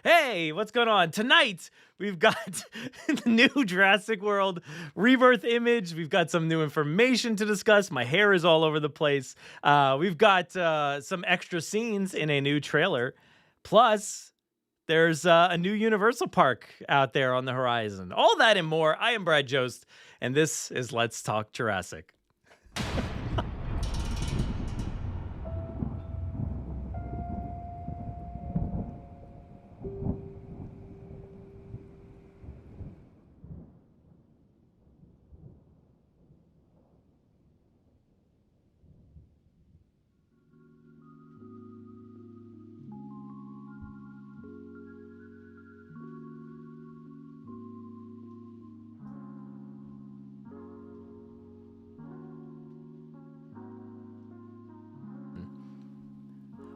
Hey, what's going on? Tonight, we've got the new Jurassic World Rebirth image. We've got some new information to discuss. My hair is all over the place. We've got some extra scenes in a new trailer. Plus, there's a new Universal Park out there on the horizon. All that and more. I am Brad Jost, and this is Let's Talk Jurassic.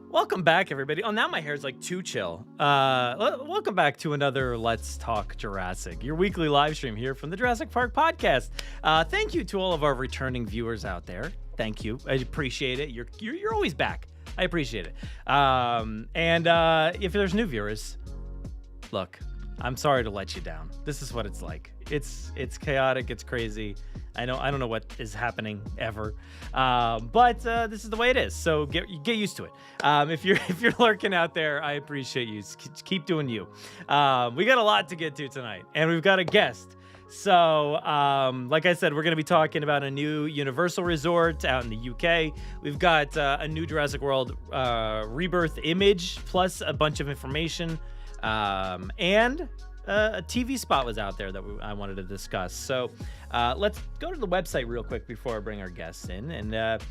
Welcome back, everybody. Oh, now my hair's like too chill. Welcome back to another Let's Talk Jurassic, your weekly live stream here from the Jurassic Park Podcast. Thank you to all of our returning viewers out there. Thank you. I appreciate it. You're always back. I appreciate it. And if there's new viewers, look, I'm sorry to let you down. This is what it's like. It's chaotic. It's crazy. I don't know what is happening ever, but this is the way it is. So get used to it. If you're lurking out there, I appreciate you. Keep doing you. We got a lot to get to tonight, and we've got a guest. So, like I said, we're going to be talking about a new Universal resort out in the UK. We've got a new Jurassic World Rebirth image, plus a bunch of information, and a TV spot was out there that I wanted to discuss. So let's go to the website real quick before I bring our guests in and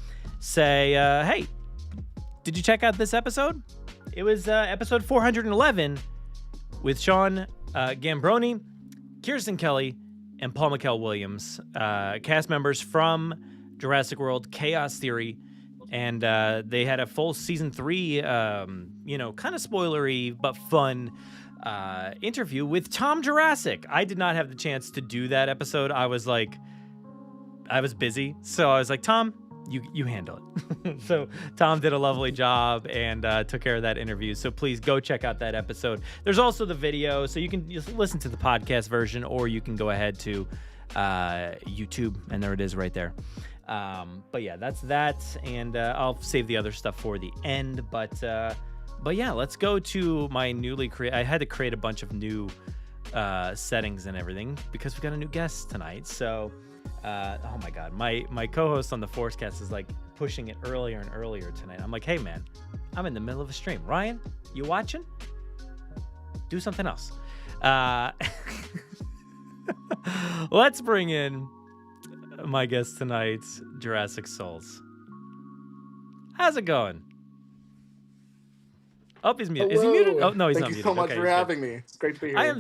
say, hey, did you check out this episode? It was episode 411 with Sean Gambroni, Kirsten Kelly, and Paul McKell-Williams, cast members from Jurassic World Chaos Theory. And they had a full season 3, kind of spoilery but fun interview with Tom Jurassic. I did not have the chance to do that episode. I was busy. So I was like, Tom, you handle it. So Tom did a lovely job and took care of that interview. So please go check out that episode. There's also the video, so you can just listen to the podcast version, or you can go ahead to YouTube, and there it is right there. But yeah, that's that. And I'll save the other stuff for the end. But yeah, let's go to my I had to create a bunch of new settings and everything because we got a new guest tonight. So, oh my God, my co-host on the Forcecast is like pushing it earlier and earlier tonight. I'm like, hey man, I'm in the middle of a stream. Ryan, you watching? Do something else. Let's bring in my guest tonight, Jurassic Souls. How's it going? Oh, he's muted. Hello. Is he muted? Oh, no, he's not muted. Thank you so much for having me. It's great to be here.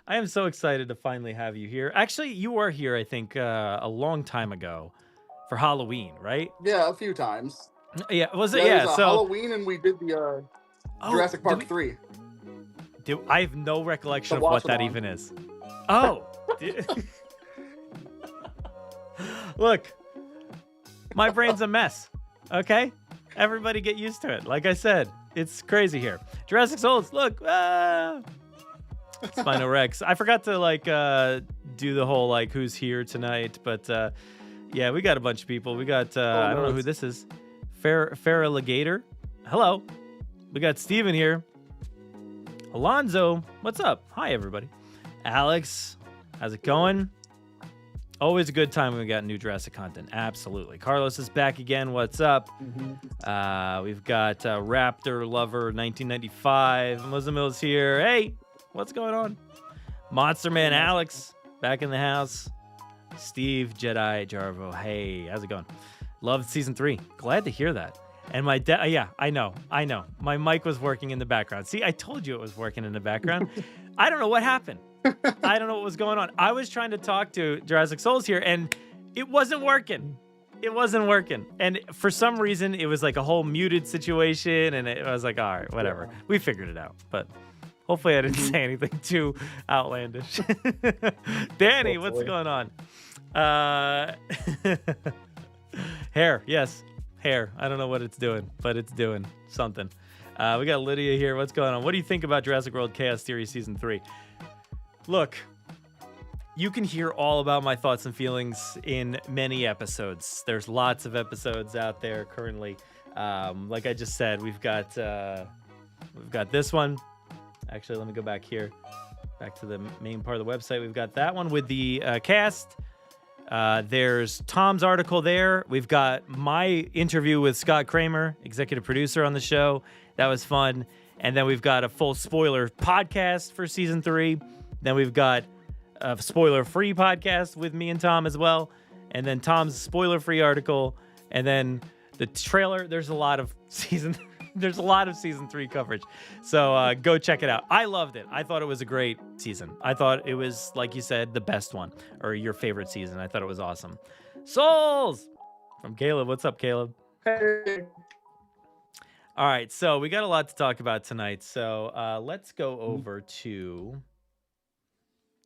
I am so excited to finally have you here. Actually, you were here, I think, a long time ago for Halloween, right? Yeah, a few times. Yeah, was it? Yeah, so Halloween, and we did the Jurassic Park 3. I have no recollection of what that even is. Oh. Look, my brain's a mess. Okay? Everybody get used to it. Like I said, it's crazy here. Jurassic Souls, look. Spino Rex. I forgot to do the whole who's here tonight, but yeah, we got a bunch of people. We got I don't know who this is. Farraligator. Hello. We got Steven here. Alonzo, what's up? Hi everybody. Alex, how's it going? Always a good time when we got new Jurassic content. Absolutely. Carlos is back again. What's up? Mm-hmm. We've got Raptor Lover 1995. Melissa Mills here. Hey, what's going on? Monster Man Alex back in the house. Steve Jedi Jarvo. Hey, how's it going? Loved season 3. Glad to hear that. And my yeah, I know. My mic was working in the background. See, I told you it was working in the background. I don't know what happened. I don't know what was going on. I was trying to talk to Jurassic Souls here, and it wasn't working. And for some reason, it was like a whole muted situation, and I was like, all right, whatever. We figured it out. But hopefully I didn't say anything too outlandish. Danny, what's going on? Hair, yes. Hair. I don't know what it's doing, but it's doing something. We got Lydia here. What's going on? What do you think about Jurassic World Chaos Theory Season 3? Look, you can hear all about my thoughts and feelings in many episodes. There's lots of episodes out there currently. Like I just said, we've got this one. Actually, let me go back here. Back to the main part of the website. We've got that one with the cast. There's Tom's article there. We've got my interview with Scott Kramer, executive producer on the show. That was fun. And then we've got a full spoiler podcast for season 3. Then we've got a spoiler-free podcast with me and Tom as well. And then Tom's spoiler-free article. And then the trailer. There's a lot of season 3 coverage. So go check it out. I loved it. I thought it was a great season. I thought it was, like you said, the best one, or your favorite season. I thought it was awesome. Souls from Caleb. What's up, Caleb? Hey. All right. So we got a lot to talk about tonight. So let's go over to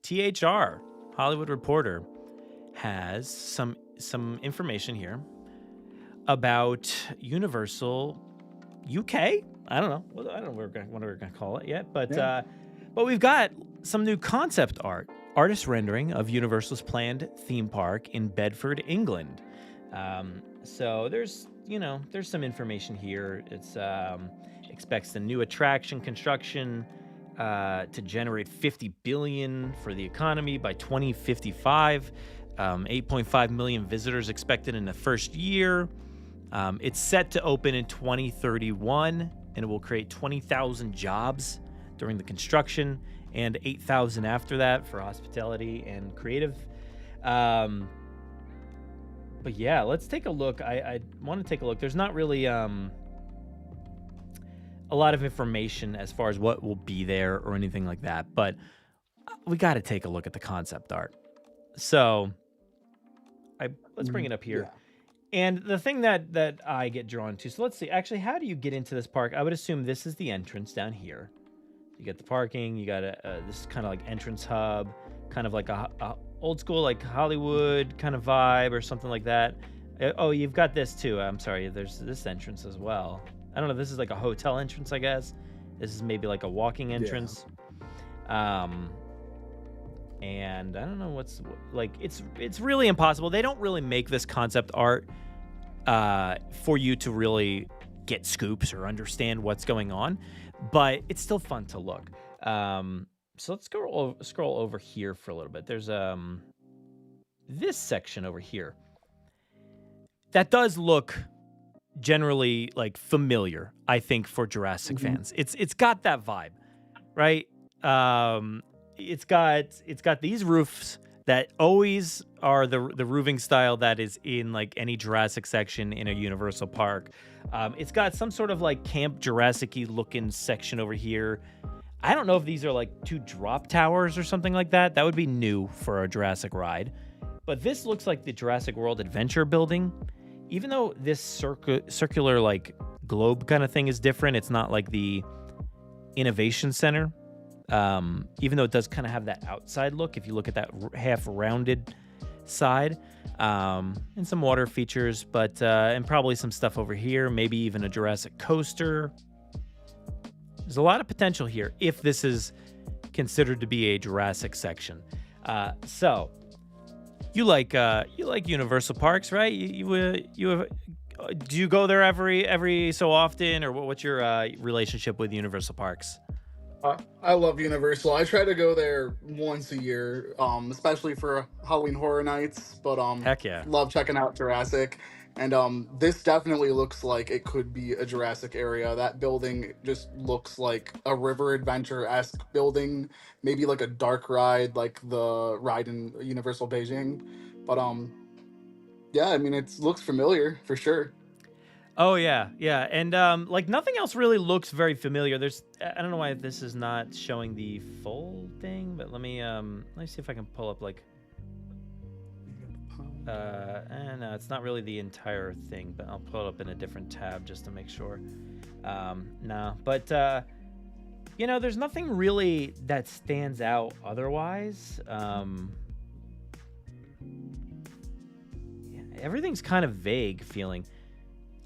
THR. Hollywood Reporter has some information here about Universal UK? I don't know. I don't know what we're gonna call it yet, but we've got some new concept art, artist rendering of Universal's planned theme park in Bedford, England. So there's some information here. It's expects the new attraction construction to generate $50 billion for the economy by 2055. 8.5 million visitors expected in the first year. It's set to open in 2031, and it will create 20,000 jobs during the construction and 8,000 after that for hospitality and creative. But yeah, let's take a look. I want to take a look. There's not really a lot of information as far as what will be there or anything like that, but we got to take a look at the concept art. So let's bring it up here. Yeah. And the thing that I get drawn to, so let's see, actually, how do you get into this park? I would assume this is the entrance down here. You get the parking, you got this kind of like entrance hub, kind of like a old school, like Hollywood kind of vibe or something like that. Oh, you've got this too. I'm sorry, there's this entrance as well. I don't know, this is like a hotel entrance, I guess. This is maybe like a walking entrance. Yeah. And I don't know what's like. It's really impossible. They don't really make this concept art for you to really get scoops or understand what's going on, but it's still fun to look. So let's scroll over here for a little bit. There's this section over here that does look generally like familiar, I think, for Jurassic fans. It's got that vibe, right? It's got these roofs that always are the roofing style that is in like any Jurassic section in a Universal park. It's got some sort of like Camp Jurassic-y looking section over here. I don't know if these are like 2 drop towers or something like that. That would be new for a Jurassic ride. But this looks like the Jurassic World Adventure building. Even though this circular like globe kind of thing is different, it's not like the Innovation Center. Even though it does kind of have that outside look, if you look at that half rounded side, and some water features, but and probably some stuff over here, maybe even a Jurassic coaster. There's a lot of potential here if this is considered to be a Jurassic section. So you like Universal parks, right? Do you go there every so often, or what's your relationship with Universal parks? I love Universal. I try to go there once a year, especially for Halloween Horror Nights. But heck yeah, love checking out Jurassic. And this definitely looks like it could be a Jurassic area. That building just looks like a river adventure-esque building, maybe like a dark ride, like the ride in Universal Beijing. But yeah, I mean, it looks familiar for sure. Oh yeah, and like nothing else really looks very familiar. I don't know why this is not showing the full thing, but let me see if I can pull up like. No, it's not really the entire thing, but I'll pull it up in a different tab just to make sure. No, but there's nothing really that stands out otherwise. Everything's kind of vague feeling.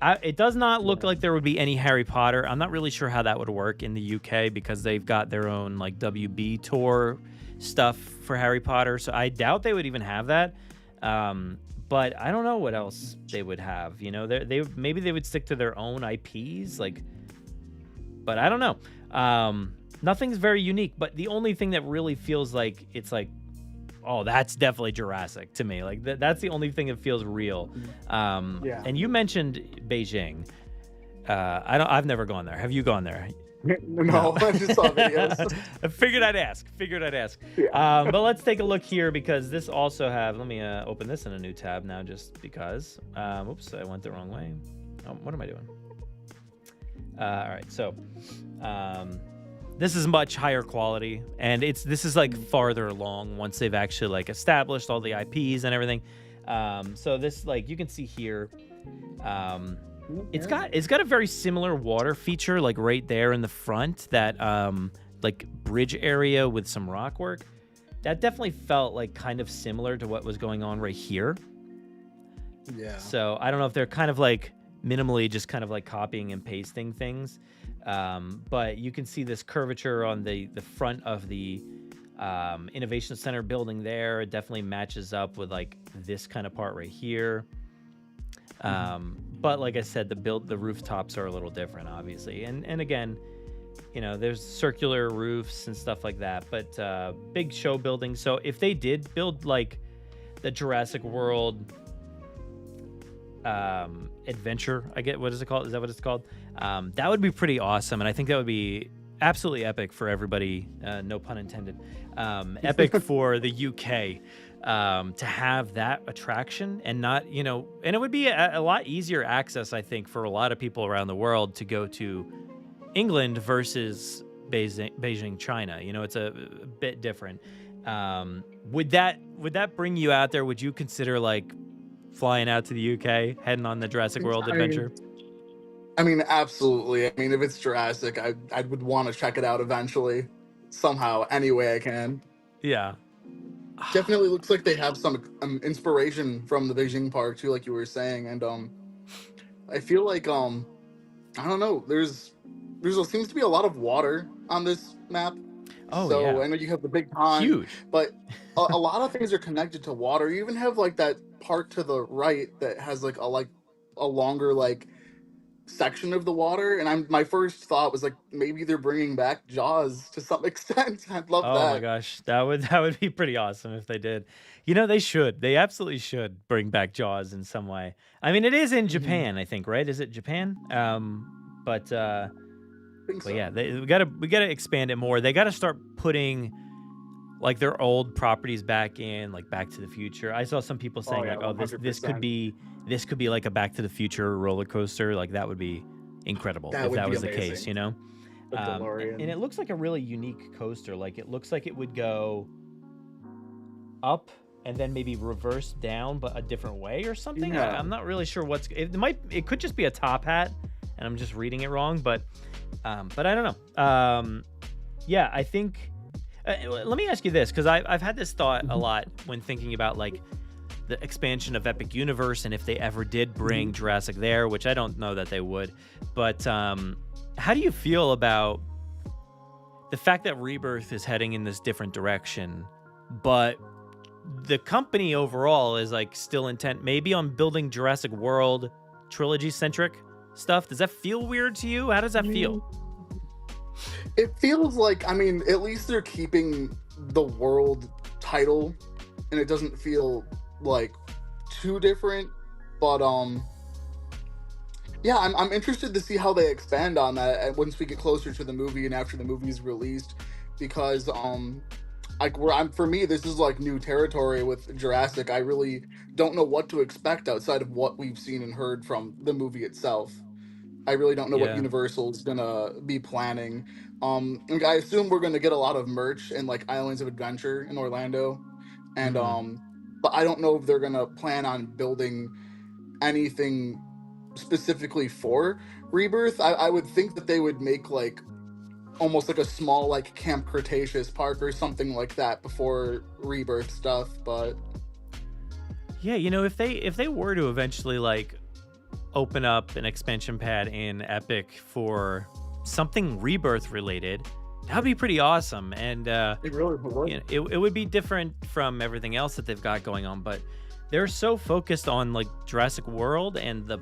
It does not look like there would be any Harry Potter. I'm not really sure how that would work in the UK because they've got their own like WB tour stuff for Harry Potter. So I doubt they would even have that. But I don't know what else they would have. You know, maybe they would stick to their own IPs, like. But I don't know. Nothing's very unique. But the only thing that really feels like it's like, oh, that's definitely Jurassic to me. Like that's the only thing that feels real. Yeah. And you mentioned Beijing. I've never gone there. Have you gone there? No, I just saw videos. I figured I'd ask. Yeah. But let's take a look here because this also let me open this in a new tab now just because. Oops, I went the wrong way. Oh, what am I doing? All right, so this is much higher quality, and this is like farther along once they've actually like established all the IPs and everything. So this, like you can see here, it's got a very similar water feature, like right there in the front, that like bridge area with some rock work. That definitely felt like kind of similar to what was going on right here. Yeah. So I don't know if they're kind of like minimally just kind of like copying and pasting things. But you can see this curvature on the front of the Innovation Center building there. It definitely matches up with like this kind of part right here. But like I said, the rooftops are a little different, obviously. And again, you know, there's circular roofs and stuff like that, but big show building. So if they did build like the Jurassic World adventure, what is it called? Is that what it's called? That would be pretty awesome, and I think that would be absolutely epic for everybody. No pun intended. Epic for the UK to have that attraction, and not, you know, and it would be a lot easier access, I think, for a lot of people around the world to go to England versus Beijing, China. You know, it's a bit different. Would that bring you out there? Would you consider like flying out to the UK, heading on the Jurassic World adventure? I mean, absolutely. I mean, if it's Jurassic, I would want to check it out eventually, somehow, any way I can. Yeah. Definitely looks like they have some inspiration from the Beijing park too, like you were saying, and I feel like I don't know. There seems to be a lot of water on this map. Oh, so yeah. I know you have the big pond, huge, but a lot of things are connected to water. You even have like that part to the right that has like a longer like section of the water, and my first thought was like maybe they're bringing back Jaws to some extent. I'd love that. Oh my gosh, that would be pretty awesome if they did. You know, they absolutely should bring back Jaws in some way. I mean, it is in Japan, I think, right? Is it Japan? But yeah, we gotta expand it more. They gotta start putting like their old properties back in, like Back to the Future. I saw some people saying this could be like a Back to the Future roller coaster. Like that would be incredible if that was the case, you know. And it looks like a really unique coaster. Like it looks like it would go up and then maybe reverse down, but a different way or something. Yeah. I'm not really sure it could just be a top hat, and I'm just reading it wrong. But I don't know. Yeah, I think. Let me ask you this, because I've had this thought a lot when thinking about like the expansion of Epic Universe, and if they ever did bring Jurassic there, which I don't know that they would. But how do you feel about the fact that Rebirth is heading in this different direction, but the company overall is like still intent maybe on building Jurassic World trilogy centric stuff? Does that feel weird to you? How does that feel? It feels like, I mean, at least they're keeping the world title, and it doesn't feel like too different. But yeah, I'm interested to see how they expand on that once we get closer to the movie and after the movie's released, because for me, this is like new territory with Jurassic. I really don't know what to expect outside of what we've seen and heard from the movie itself. I really don't know what Universal's gonna be planning. And I assume we're gonna get a lot of merch and like Islands of Adventure in Orlando, and but I don't know if they're gonna plan on building anything specifically for Rebirth. I would think that they would make like almost like a small like Camp Cretaceous park or something like that before Rebirth stuff. But yeah, you know, if they were to eventually like open up an expansion pad in Epic for something Rebirth related, that would be pretty awesome. And It really would. you know, it would be different from everything else that they've got going on, but they're so focused on like Jurassic World and the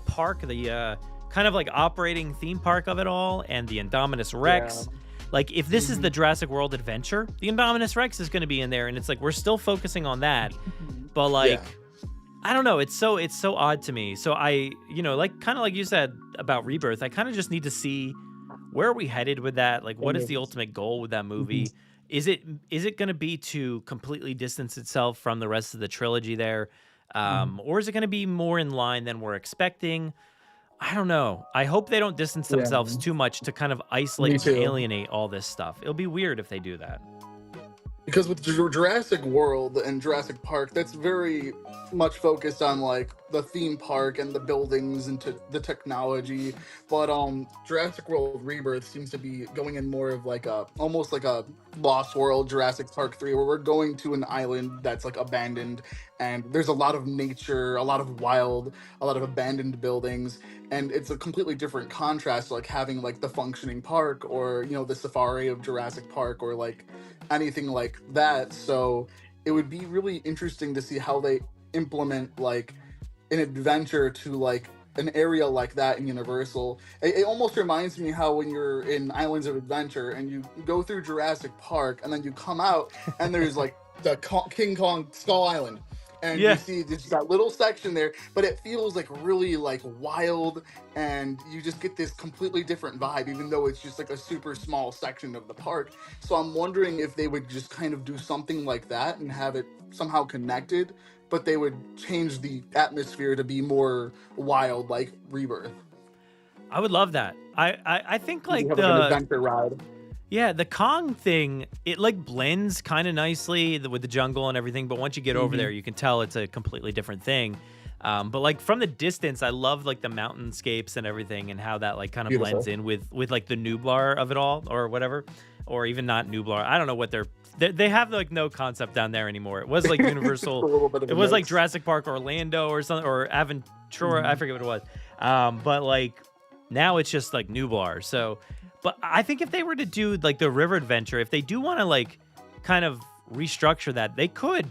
park, the kind of like operating theme park of it all, and the Indominus Rex. Like if this is the Jurassic World adventure, the Indominus Rex is going to be in there, and it's like we're still focusing on that, but like I don't know, it's so odd to me. So I, you know, like kind of like you said about Rebirth, I kind of just need to see where are we headed with that. Like what is the ultimate goal with that movie? Is it going to be to completely distance itself from the rest of the trilogy there? Or is it going to be more in line than we're expecting? I don't know. I hope they don't distance themselves too much to kind of isolate and alienate all this stuff. It'll be weird if they do that. Because with Jurassic World and Jurassic Park, that's very much focused on like the theme park and the buildings and the technology. But Jurassic World Rebirth seems to be going in more of like almost like a Lost World, Jurassic Park 3, where we're going to an island that's like abandoned, and there's a lot of nature, a lot of wild, a lot of abandoned buildings, and it's a completely different contrast to like having like the functioning park, or you know, the safari of Jurassic Park, or like anything like that. So it would be really interesting to see how they implement like an adventure to like an area like that in Universal. It almost reminds me how when you're in Islands of Adventure and you go through Jurassic Park and then you come out and there's like the King Kong Skull Island, and you see just that little section there, but it feels like really like wild, and you just get this completely different vibe, even though it's just like a super small section of the park. So I'm wondering if they would just kind of do something like that and have it somehow connected, but they would change the atmosphere to be more wild, like Rebirth. I would love that. I think like an adventure ride. Yeah, the Kong thing, it like blends kind of nicely with the jungle and everything, but once you get over there, you can tell it's a completely different thing. But like from the distance, I love like the mountainscapes and everything, and how that like kind of blends in with like the Nublar of it all, or whatever, or even not Nublar. I don't know what they have like no concept down there anymore. It was like Universal. It was like Jurassic Park Orlando or something, or Aventura. I forget what it was. But like now it's just like Nublar. So. But I think if they were to do like the river adventure, if they do want to like kind of restructure that, they could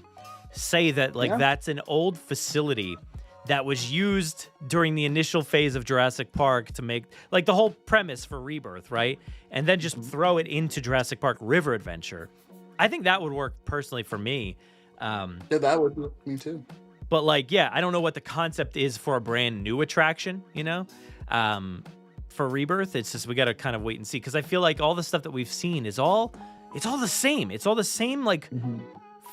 say that like that's an old facility that was used during the initial phase of Jurassic Park to make like the whole premise for Rebirth, right? And then just throw it into Jurassic Park River Adventure. I think that would work personally for me. Yeah, that would work for me too. But like, yeah, I don't know what the concept is for a brand new attraction, you know? For Rebirth, it's just we got to kind of wait and see, because I feel like all the stuff that we've seen is all the same. It's all the same like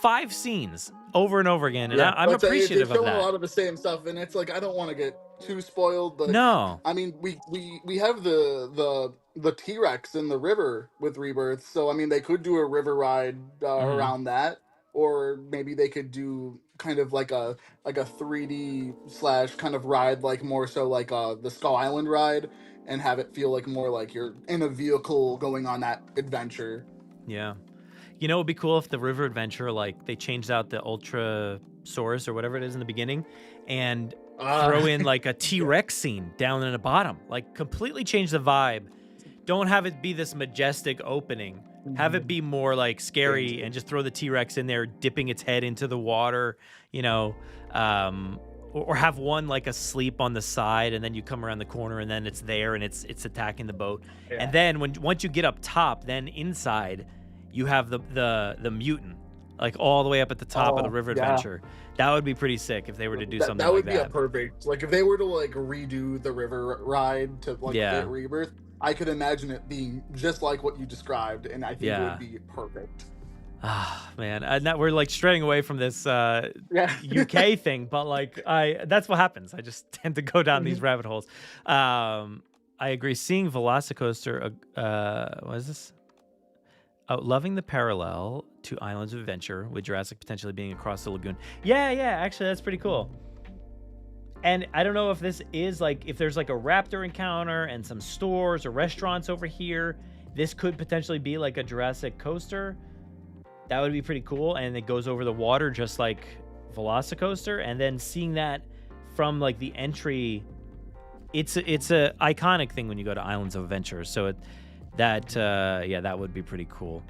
5 scenes over and over again, and I'm appreciative of that. A lot of the same stuff, and it's like I don't want to get too spoiled, but no, I mean we have the T-Rex in the river with Rebirth, so I mean they could do a river ride around that, or maybe they could do kind of like a 3D / kind of ride, like more so like the Skull Island ride, and have it feel like more like you're in a vehicle going on that adventure. Yeah. You know, it'd be cool if the river adventure, like they changed out the Ultrasaurus or whatever it is in the beginning, and throw in like a T-Rex scene down in the bottom, like completely change the vibe. Don't have it be this majestic opening. Have it be more like scary, and just throw the T-Rex in there dipping its head into the water, you know, or have one like asleep on the side, and then you come around the corner and then it's there and it's attacking the boat. And then once you get up top, then inside you have the mutant, like all the way up at the top of the river adventure. That would be pretty sick if they were to do something like that. That would be a perfect, like if they were to like redo the river ride to like fit Rebirth, I could imagine it being just like what you described, and I think it would be perfect. Ah, man, now we're like straying away from this UK thing, but like that's what happens. I just tend to go down these rabbit holes. I agree. Seeing Velocicoaster, what is this? Oh, loving the parallel to Islands of Adventure, with Jurassic potentially being across the lagoon. Yeah, actually, that's pretty cool. And I don't know if this is like, if there's like a raptor encounter and some stores or restaurants over here, this could potentially be like a Jurassic coaster. That would be pretty cool. And it goes over the water just like Velocicoaster. And then seeing that from like the entry it's a iconic thing when you go to Islands of Adventure. So that would be pretty cool.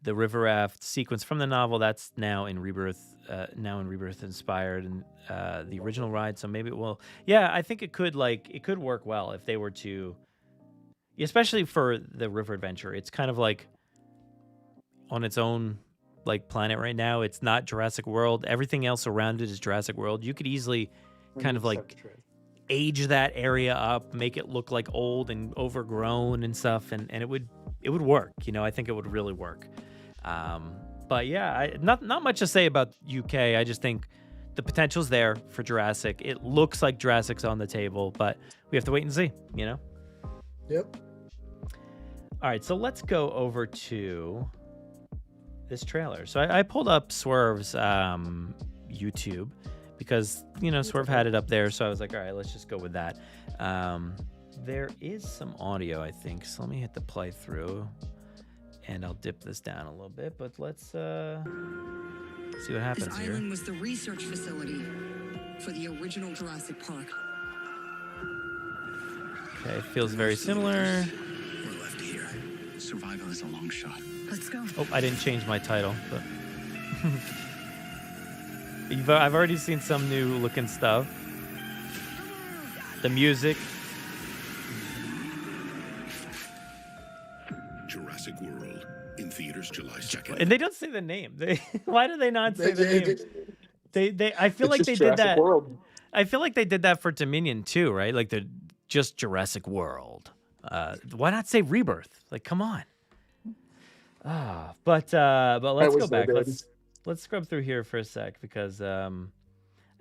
The river raft sequence from the novel, that's now in Rebirth inspired, and the original ride. So maybe it will. Yeah, I think it could work well if they were to, especially for the river adventure. It's kind of like on its own like planet right now. It's not Jurassic World. Everything else around it is Jurassic World. You could easily kind of like age that area up, make it look like old and overgrown and stuff, and it would work. I think it would really work. But yeah, not much to say about UK. I just think the potential's there for Jurassic. It looks like Jurassic's on the table, but we have to wait and see. Yep. All right, so let's go over to this trailer. So I pulled up Swerve's YouTube because Swerve had it up there. So I was like, all right, let's just go with that. There is some audio, I think. So let me hit the play through. And I'll dip this down a little bit, but let's see what happens this here. This island was the research facility for the original Jurassic Park. Okay, feels very similar. We're left here. Survival is a long shot. Let's go. Oh, I didn't change my title, but I've already seen some new looking stuff. The music. Jurassic World in theaters July 2nd. And they don't say the name. Why do they not say the name? They I feel like they did Jurassic that. World. I feel like they did that for Dominion too, right? Like they're just Jurassic World. Why not say Rebirth? Like, come on. But let's go back. Let's scrub through here for a sec because I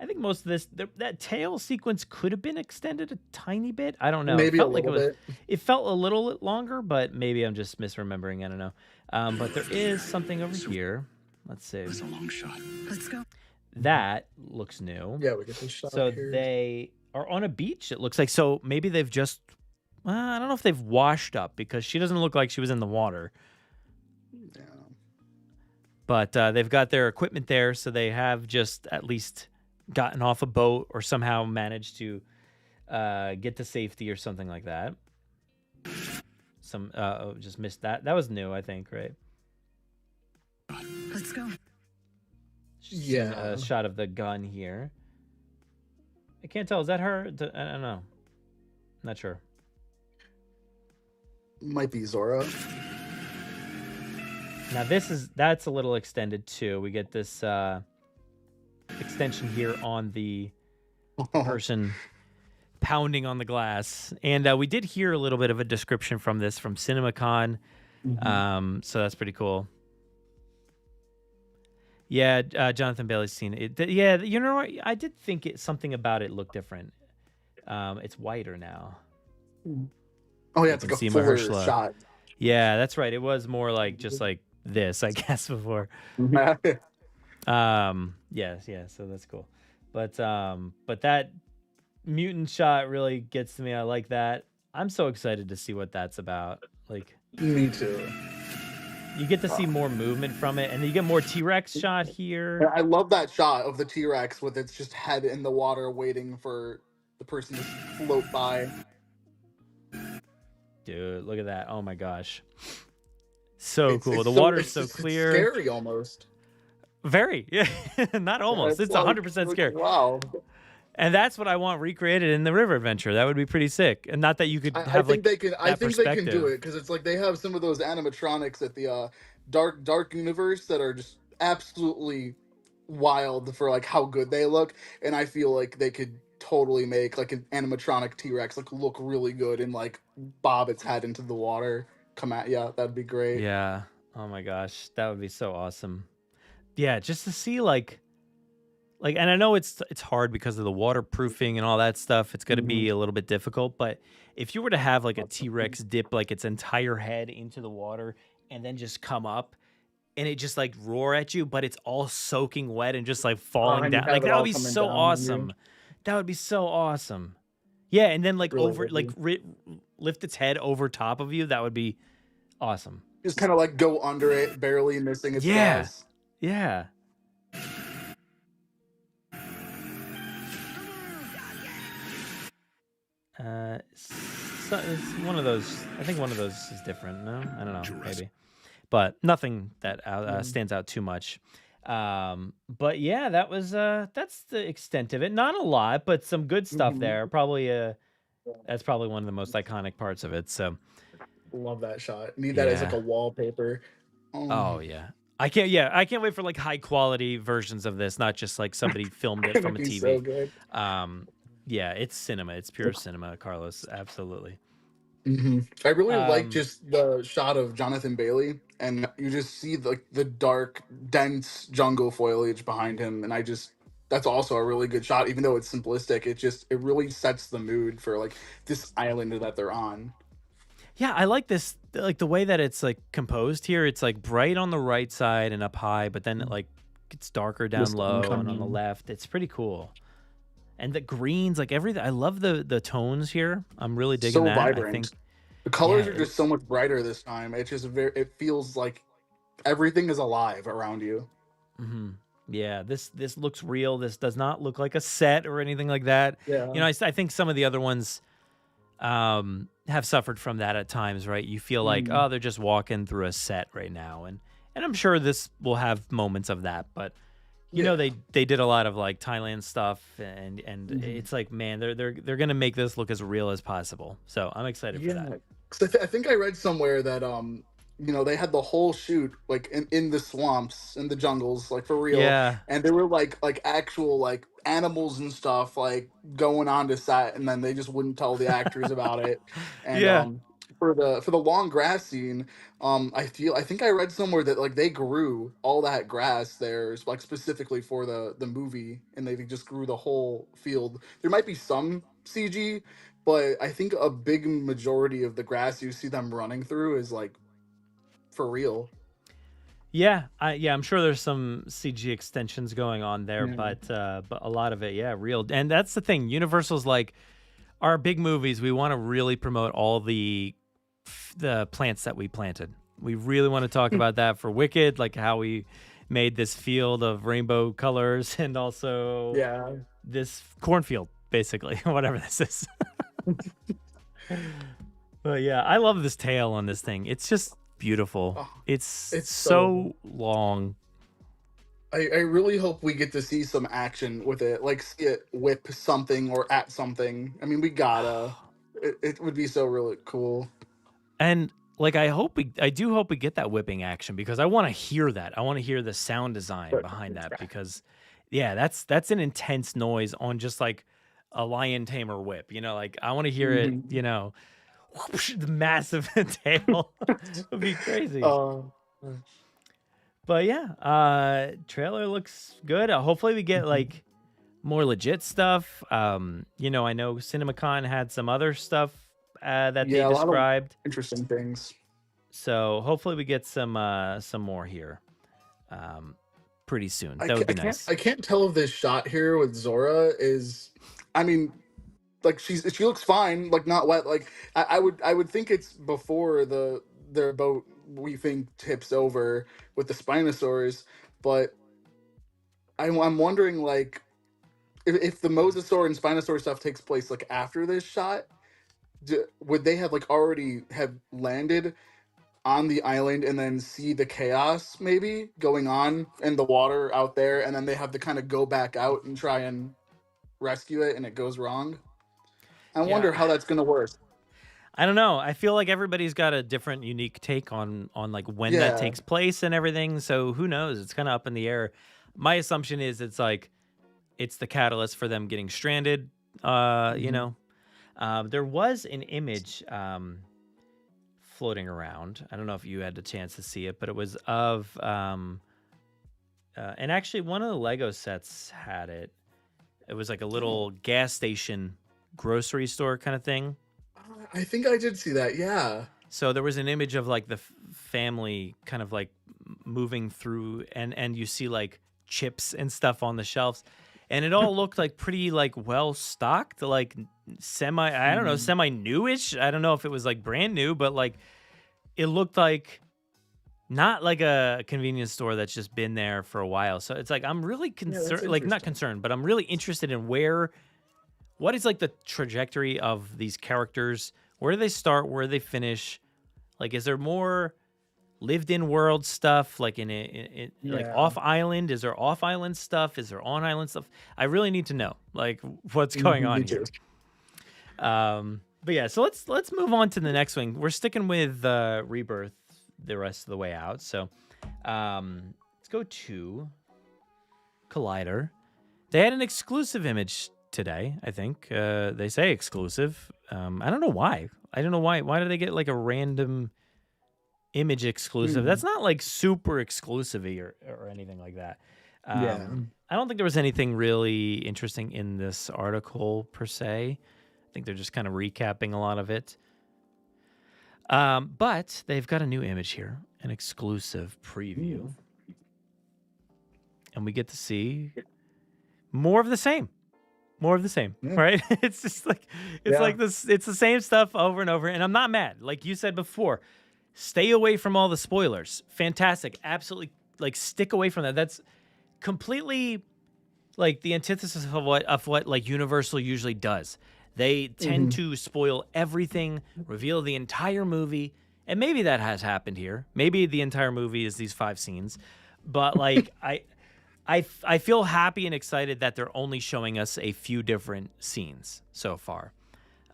think most of this that tail sequence could have been extended a tiny bit. I don't know. Maybe it felt a little bit. It felt a little longer, but maybe I'm just misremembering. I don't know. But there is something over here. Let's see. It's a long shot. Let's go. That looks new. Yeah, we get this shot So here. they are on a beach. It looks like. So maybe they've just. I don't know if they've washed up because she doesn't look like she was in the water. Yeah. But they've got their equipment there, so they have just at least gotten off a boat or somehow managed to get to safety or something like that. Just missed that. That was new, I think, right? Let's go. Yeah. A shot of the gun here. I can't tell. Is that her? I don't know. Not sure. Might be Zora. Now that's a little extended too. We get this extension here on the person pounding on the glass, and we did hear a little bit of a description from this from CinemaCon. So that's pretty cool. Yeah, Jonathan Bailey's seen it. Yeah, you know what? I did think something about it looked different. It's whiter now. Oh yeah, it's like a fuller shot. Yeah, that's right. It was more like just like this, I guess, before. Yes, so that's cool. But that mutant shot really gets to me. I like that. I'm so excited to see what that's about. Like, me too. You get to see more movement from it, and then you get more T-Rex shot here. I love that shot of the T-Rex with its just head in the water waiting for the person to float by. Dude, look at that. Oh my gosh. So cool. The water's so clear. It's scary almost. Very. Yeah. Not almost. It's 100% scary. Wow. And that's what I want recreated in the river adventure. That would be pretty sick. And not that you could have I think they can do it because it's like they have some of those animatronics at the dark universe that are just absolutely wild for like how good they look, and I feel like they could totally make like an animatronic T-Rex like look really good and like bob its head into the water. Come at that'd be great. Yeah. Oh my gosh, that would be so awesome. Yeah, just to see like, and I know it's hard because of the waterproofing and all that stuff. It's going to be a little bit difficult, but if you were to have like a T-Rex dip like its entire head into the water and then just come up and it just like roar at you, but it's all soaking wet and just like falling down, like that would be so awesome. That would be so awesome. Yeah, and then like lift its head over top of you. That would be awesome. Just kind of like go under it, barely missing its claws. Yeah. So it's one of those. I think one of those is different. No, I don't know. Maybe, but nothing that stands out too much. But yeah, that's the extent of it. Not a lot, but some good stuff there. Probably that's probably one of the most iconic parts of it. So Love that shot. Need that as like a wallpaper. Oh yeah. I can't wait for like high quality versions of this, not just like somebody filmed it from a TV. So good. Yeah, it's cinema. It's pure cinema, Carlos. Absolutely. I really like just the shot of Jonathan Bailey, and you just see the dark, dense jungle foliage behind him, and that's also a really good shot, even though it's simplistic. It really sets the mood for like this island that they're on. Yeah, I like this, like the way that it's like composed here. It's like bright on the right side and up high, but then it like gets darker down low and on the left. It's pretty cool. And the greens, like everything. I love the tones here. I'm really digging that. Vibrant. I think the colors are just so much brighter this time. It's just it feels like everything is alive around you. Yeah, this looks real. This does not look like a set or anything like that. Yeah. You know, I think some of the other ones have suffered from that at times, right? You feel like, oh, they're just walking through a set right now. And I'm sure this will have moments of that, but you know, they did a lot of like Thailand stuff and it's like, man, they're going to make this look as real as possible. So I'm excited for that. 'Cause I think I read somewhere that you know, they had the whole shoot like in the swamps, in the jungles, like for real. Yeah. And there were like actual like animals and stuff like going on to set, and then they just wouldn't tell the actors about it. And for the long grass scene, I think I read somewhere that like they grew all that grass there, like specifically for the movie, and they just grew the whole field. There might be some CG, but I think a big majority of the grass you see them running through is like for real. Yeah, I'm sure there's some CG extensions going on there, but a lot of it, real. And that's the thing. Universal's like, our big movies, we want to really promote all the plants that we planted. We really want to talk about that for Wicked, like how we made this field of rainbow colors, and also this cornfield, basically, whatever this is. But yeah, I love this tail on this thing. It's just beautiful. It's so long. I really hope we get to see some action with it, like see it whip something or at something. I mean, we gotta. It would be so really cool. And like, I do hope we get that whipping action, because I want to hear that. I want to hear the sound design behind that, because that's an intense noise on just like a lion tamer whip. You know, like I want to hear it. You know, whoosh, the massive tail would be crazy. But yeah, trailer looks good. Hopefully we get like more legit stuff. You know, I know CinemaCon had some other stuff that they described. Interesting things. So hopefully we get some more here pretty soon. That would be nice. I can't tell if this shot here with Zora is, I mean, like she looks fine, like not wet. Like I would think it's before their boat, we think, tips over with the Spinosaurs, but I'm wondering like if the Mosasaur and Spinosaur stuff takes place like after this shot, would they have like already have landed on the island and then see the chaos maybe going on in the water out there, and then they have to kind of go back out and try and rescue it, and it goes wrong? I wonder how that's gonna work. I don't know. I feel like everybody's got a different, unique take on like when that takes place and everything. So who knows? It's kind of up in the air. My assumption is it's the catalyst for them getting stranded. You know, there was an image floating around. I don't know if you had the chance to see it, but it was of and actually one of the Lego sets had it. It was like a little gas station, grocery store kind of thing. I think I did see that. Yeah. So there was an image of like the family kind of like moving through, and you see like chips and stuff on the shelves, and it all looked like pretty like well stocked, like semi newish. I don't know if it was like brand new, but like it looked like not like a convenience store that's just been there for a while. So it's like I'm really concerned, like not concerned, but I'm really interested in where what is like the trajectory of these characters? Where do they start? Where do they finish? Like, is there more lived in world stuff, like like off island? Is there off island stuff? Is there on island stuff? I really need to know, like, what's going on here. But yeah, so let's move on to the next one. We're sticking with Rebirth the rest of the way out. So let's go to Collider. They had an exclusive image today, I think. They say exclusive. I don't know why. I don't know why. Why did they get like a random image exclusive? That's not like super exclusive or anything like that. I don't think there was anything really interesting in this article per se. I think they're just kind of recapping a lot of it. But they've got a new image here, an exclusive preview. And we get to see more of the same. More of the same, right? It's just like, like this, it's the same stuff over and over. And I'm not mad. Like you said before, stay away from all the spoilers. Fantastic. Absolutely. Like, stick away from that. That's completely like the antithesis of what like Universal usually does. They tend to spoil everything, reveal the entire movie, and maybe that has happened here. Maybe the entire movie is these 5 scenes, but like I feel happy and excited that they're only showing us a few different scenes so far,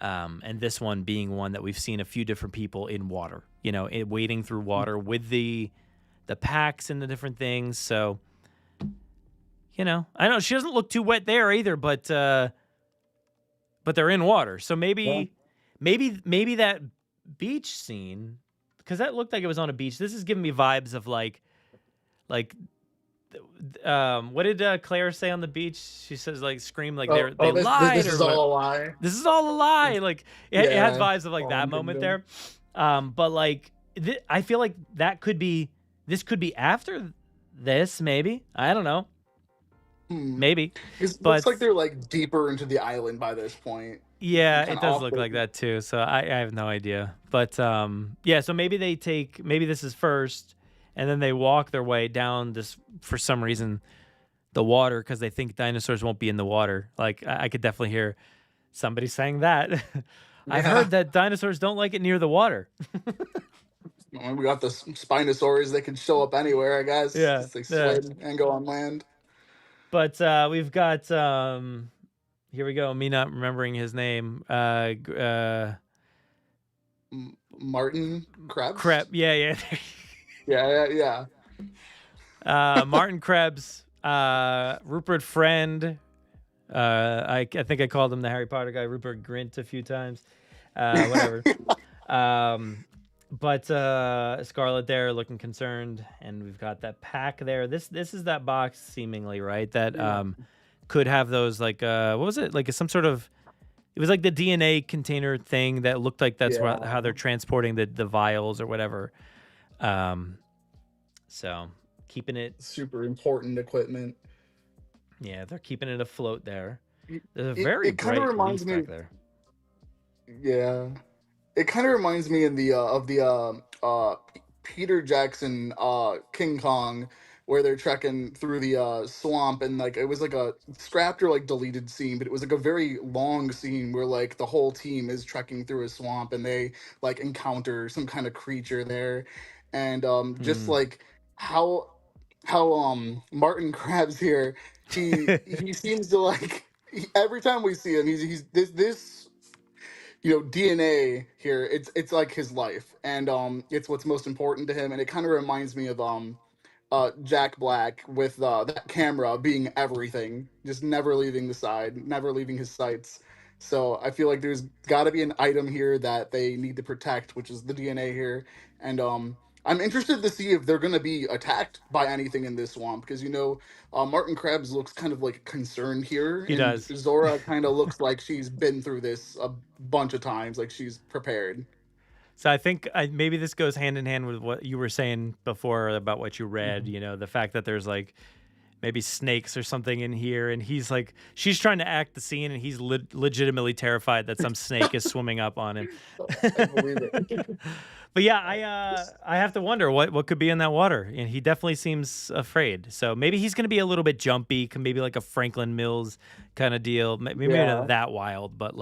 and this one being one that we've seen a few different people in water, wading through water with the packs and the different things. So, I know she doesn't look too wet there either, but they're in water. So maybe that beach scene, because that looked like it was on a beach. This is giving me vibes of like what did Claire say on the beach? She says like scream like they lied. This is all a lie. This is all a lie. Like it has vibes of like that moment there. But like I feel like this could be after this. Maybe, I don't know. Maybe. It looks like they're like deeper into the island by this point. Yeah, it does look like that too. So I have no idea. But yeah, so maybe this is first, and then they walk their way down this, for some reason, the water, because they think dinosaurs won't be in the water. Like I could definitely hear somebody saying that. I've heard that dinosaurs don't like it near the water. We got the Spinosaurs. They can show up anywhere, I guess. Yeah. Just like swim and go on land. But we've got, here we go, me not remembering his name. Martin Krebs? Yeah. Yeah. Martin Krebs, Rupert Friend. I think I called him the Harry Potter guy, Rupert Grint, a few times. Whatever. But Scarlet there looking concerned, and we've got that pack there. This is that box seemingly, right? That could have those like what was it? Like some sort of, it was like the DNA container thing that looked like that's how they're transporting the vials or whatever. So keeping it super important equipment. Yeah, they're keeping it afloat there. There's a very bright leaf back there. Yeah. It kind of reminds me of the Peter Jackson King Kong, where they're trekking through the swamp, and like it was like a scrapped or like deleted scene, but it was like a very long scene where like the whole team is trekking through a swamp and they like encounter some kind of creature there, and just like how Martin Krabs here, he seems to like every time we see him, he's this DNA here, it's like his life, and it's what's most important to him, and it kind of reminds me of Jack Black with that camera being everything, just never leaving the side, never leaving his sights. So I feel like there's got to be an item here that they need to protect, which is the DNA here, and I'm interested to see if they're going to be attacked by anything in this swamp, because Martin Krabs looks kind of like concerned here. He does. Zora kind of looks like she's been through this a bunch of times, like she's prepared. So I think maybe this goes hand in hand with what you were saying before about what you read. The fact that there's like maybe snakes or something in here, and he's like, she's trying to act the scene, and he's legitimately terrified that some snake is swimming up on him. I believe it. But yeah, I have to wonder what could be in that water, and he definitely seems afraid. So maybe he's going to be a little bit jumpy, maybe like a Franklin Mills kind of deal. Maybe not that wild, but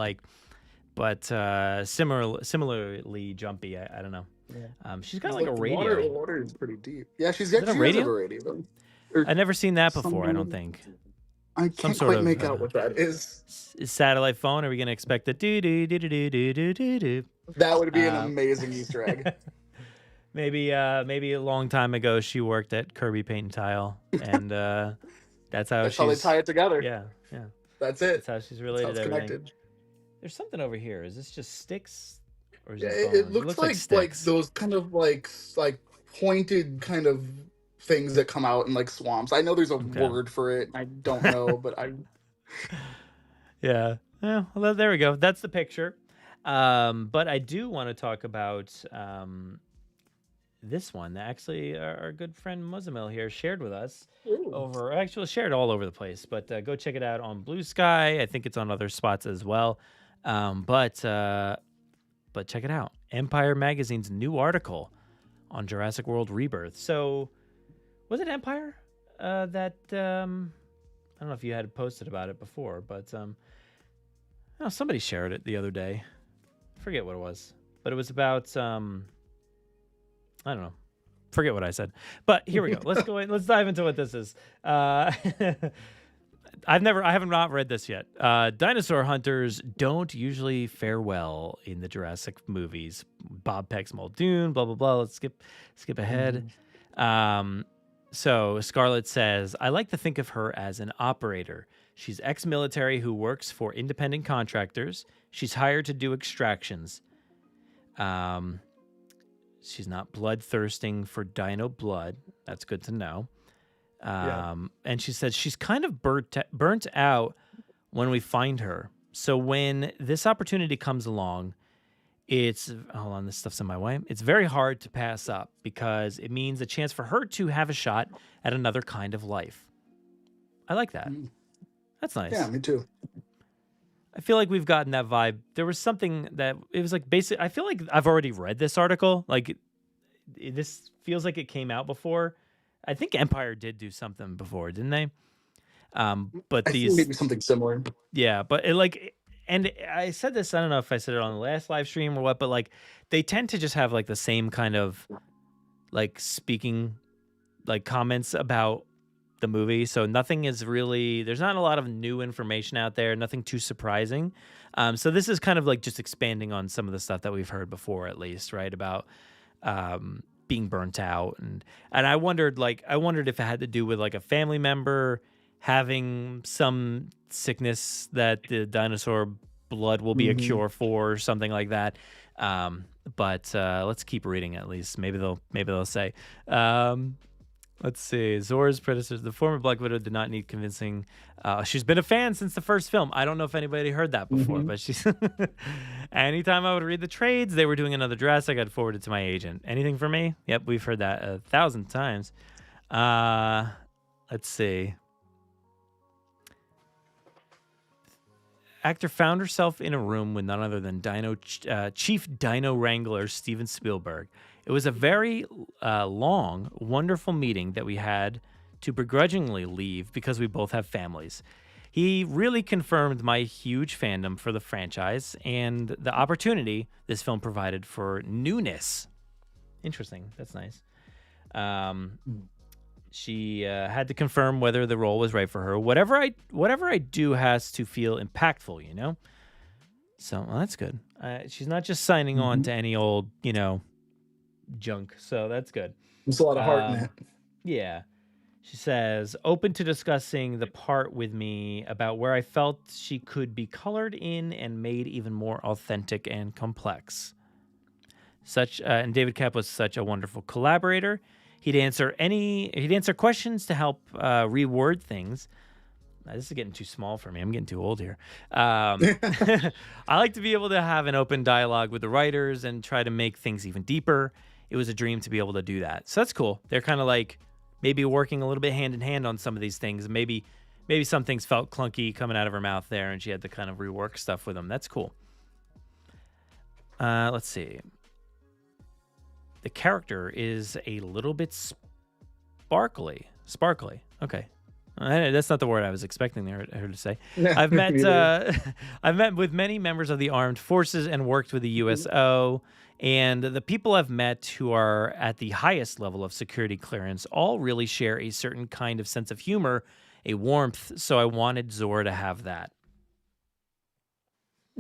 similarly jumpy. I don't know. Yeah. She's got like a radio. The water is pretty deep. Yeah, she's got a radio. I've never seen that before. I don't think. I can't quite make out what that is. Satellite phone? Are we gonna expect the do do do do do do do do? That would be an amazing Easter egg. Maybe a long time ago she worked at Kirby Paint and Tile, and that's how they tie it together. Yeah. That's it. That's how she's related to everything. Connected. There's something over here. Is this just sticks? Or is it looks like those kind of like pointed kind of things that come out in like swamps. I know there's a word for it. I don't know, but I. Yeah. Well, there we go. That's the picture. But I do want to talk about this one that actually our good friend Muzzamil here shared with us. Shared all over the place, but go check it out on Blue Sky. I think it's on other spots as well. But check it out. Empire Magazine's new article on Jurassic World Rebirth. So, was it Empire that I don't know if you had posted about it before, but somebody shared it the other day. I forget what it was, but it was about I don't know. Forget what I said. But here we go. Let's go in. Let's dive into what this is. I have not read this yet. Dinosaur hunters don't usually fare well in the Jurassic movies. Bob Peck's Muldoon, blah, blah, blah. Let's skip ahead. So Scarlett says, I like to think of her as an operator. She's ex-military who works for independent contractors. She's hired to do extractions. She's not bloodthirsting for dino blood. That's good to know. And she said she's kind of burnt out when we find her. So when this opportunity comes along, this stuff's in my way. It's very hard to pass up because it means a chance for her to have a shot at another kind of life. I like that. That's nice. Yeah, me too. I feel like we've gotten that vibe. There was something that it was like basic. I feel like I've already read this article. Like this feels like it came out before. I think Empire did do something before, didn't they? But I think maybe something similar. Yeah, but and I said this. I don't know if I said it on the last live stream or what, but like they tend to just have like the same kind of like speaking like comments about the movie. So nothing is really, there's not a lot of new information out there, nothing too surprising. So this is kind of like just expanding on some of the stuff that we've heard before, at least, right? About being burnt out. And I wondered if it had to do with like a family member having some sickness that the dinosaur blood will be a cure for or something like that. But let's keep reading at least. Maybe they'll say. Let's see. Zora's predecessor, the former Black Widow, did not need convincing. She's been a fan since the first film. I don't know if anybody heard that before, but she's. Anytime I would read the trades, they were doing another Jurassic, I'd forward it to my agent. Anything for me? Yep, we've heard that 1,000 times. Let's see. Actor found herself in a room with none other than Chief Dino Wrangler Steven Spielberg. It was a very long, wonderful meeting that we had to begrudgingly leave because we both have families. He really confirmed my huge fandom for the franchise and the opportunity this film provided for newness. Interesting. That's nice. She had to confirm whether the role was right for her. Whatever I do has to feel impactful, you know? So, well, that's good. She's not just signing on to any old, junk. So that's good. There's a lot of heart in it. Yeah. She says, open to discussing the part with me about where I felt she could be colored in and made even more authentic and complex. And David Koepp was such a wonderful collaborator. He'd answer questions to help reword things. Now, this is getting too small for me. I'm getting too old here. I like to be able to have an open dialogue with the writers and try to make things even deeper. It was a dream to be able to do that. So that's cool. They're kind of like maybe working a little bit hand in hand on some of these things. Maybe some things felt clunky coming out of her mouth there, and she had to kind of rework stuff with them. That's cool. Let's see. The character is a little bit sparkly. Okay. That's not the word I was expecting her to say. I've met I've met with many members of the armed forces and worked with the USO, and the people I've met who are at the highest level of security clearance all really share a certain kind of sense of humor, a warmth, so I wanted Zora to have that.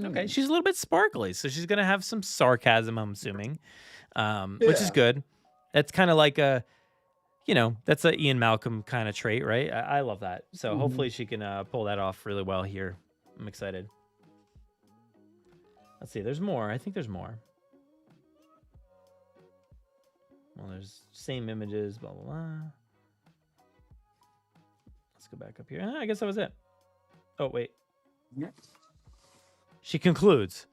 Okay, she's a little bit sparkly, so she's going to have some sarcasm, I'm assuming, which is good. That's kind of like that's a Ian Malcolm kind of trait, right? I love that. So hopefully she can pull that off really well here. I'm excited. Let's see. There's more. I think there's more. Well, there's same images, blah, blah, blah. Let's go back up here. I guess that was it. Oh, wait. Yeah. She concludes,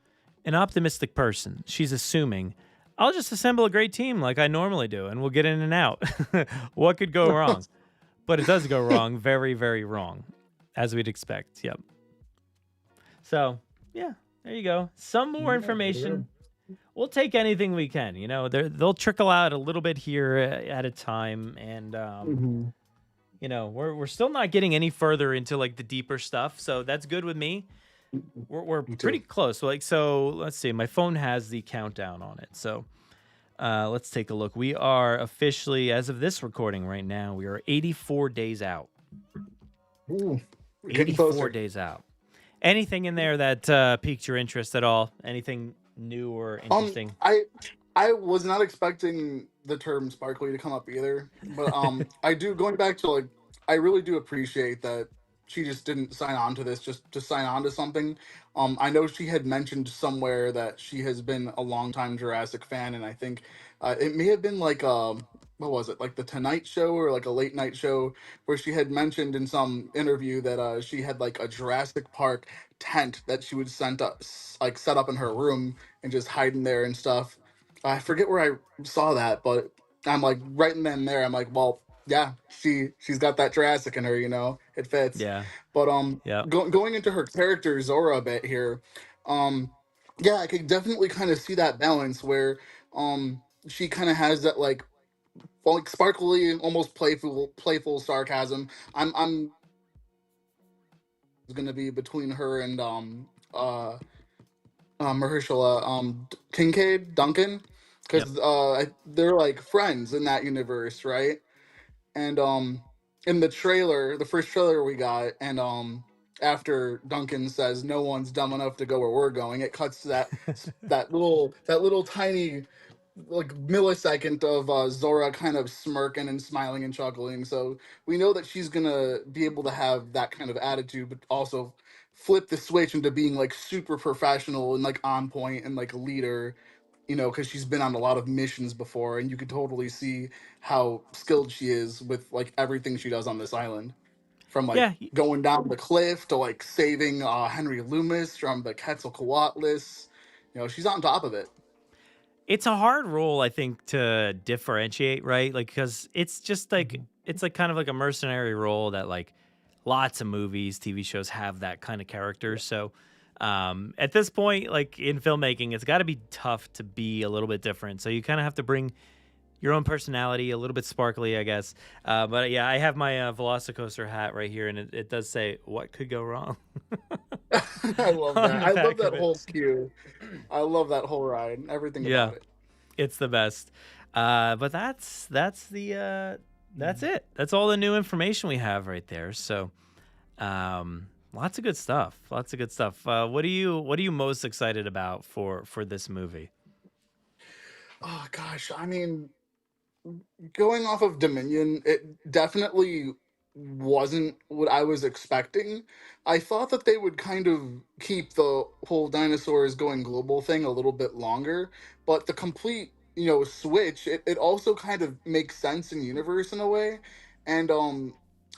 an optimistic person. She's assuming, I'll just assemble a great team like I normally do, and we'll get in and out. What could go wrong? But it does go wrong. Very, very wrong, as we'd expect. Yep. So, yeah, there you go. Some more information. We'll take anything we can. They'll trickle out a little bit here at a time, and we're still not getting any further into like the deeper stuff. So that's good with me. We're pretty close. So let's see. My phone has the countdown on it. So let's take a look. We are officially, as of this recording right now, we are 84 days out. Ooh, 84 days out. Anything in there that piqued your interest at all? Anything new or interesting? I was not expecting the term sparkly to come up either, but I do, going back to I really do appreciate that she just didn't sign on to this just to sign on to something. I know she had mentioned somewhere that she has been a longtime Jurassic fan, and I think it may have been what was it, like the Tonight Show or like a late night show, where she had mentioned in some interview that she had like a Jurassic Park tent that she would set up in her room and just hide in there and stuff. I forget where I saw that, but I'm like right then and there. I'm like, well, yeah, she's got that Jurassic in her, it fits. Yeah. But Yeah. going into her character Zora a bit here, yeah, I could definitely kind of see that balance where she kind of has that like sparkly, almost playful sarcasm. I'm gonna be between her and Mahershala Kincaid Duncan, because they're like friends in that universe, right? And in the first trailer we got, and after Duncan says no one's dumb enough to go where we're going, it cuts to that little tiny like millisecond of Zora kind of smirking and smiling and chuckling. So we know that she's gonna be able to have that kind of attitude, but also flip the switch into being like super professional and like on point and like a leader, because she's been on a lot of missions before, and you could totally see how skilled she is with like everything she does on this island, from like going down the cliff to like saving Henry Loomis from the Quetzalcoatlus. She's on top of it. It's a hard role, I think, to differentiate, right? Like, because it's just like, it's like kind of like a mercenary role that like lots of movies, TV shows have that kind of character. So at this point, like in filmmaking, it's got to be tough to be a little bit different. So you kind of have to bring your own personality, a little bit sparkly, I guess. But yeah, I have my Velocicoaster hat right here, and it does say, "What could go wrong?" I love that. I love that whole cue. I love that whole ride. Everything about it. It's the best. But that's it. That's all the new information we have right there. So, lots of good stuff. What are you most excited about for this movie? Oh gosh, I mean, going off of Dominion, it definitely wasn't what I was expecting. I thought that they would kind of keep the whole dinosaurs going global thing a little bit longer, but the complete, switch, it also kind of makes sense in universe in a way. And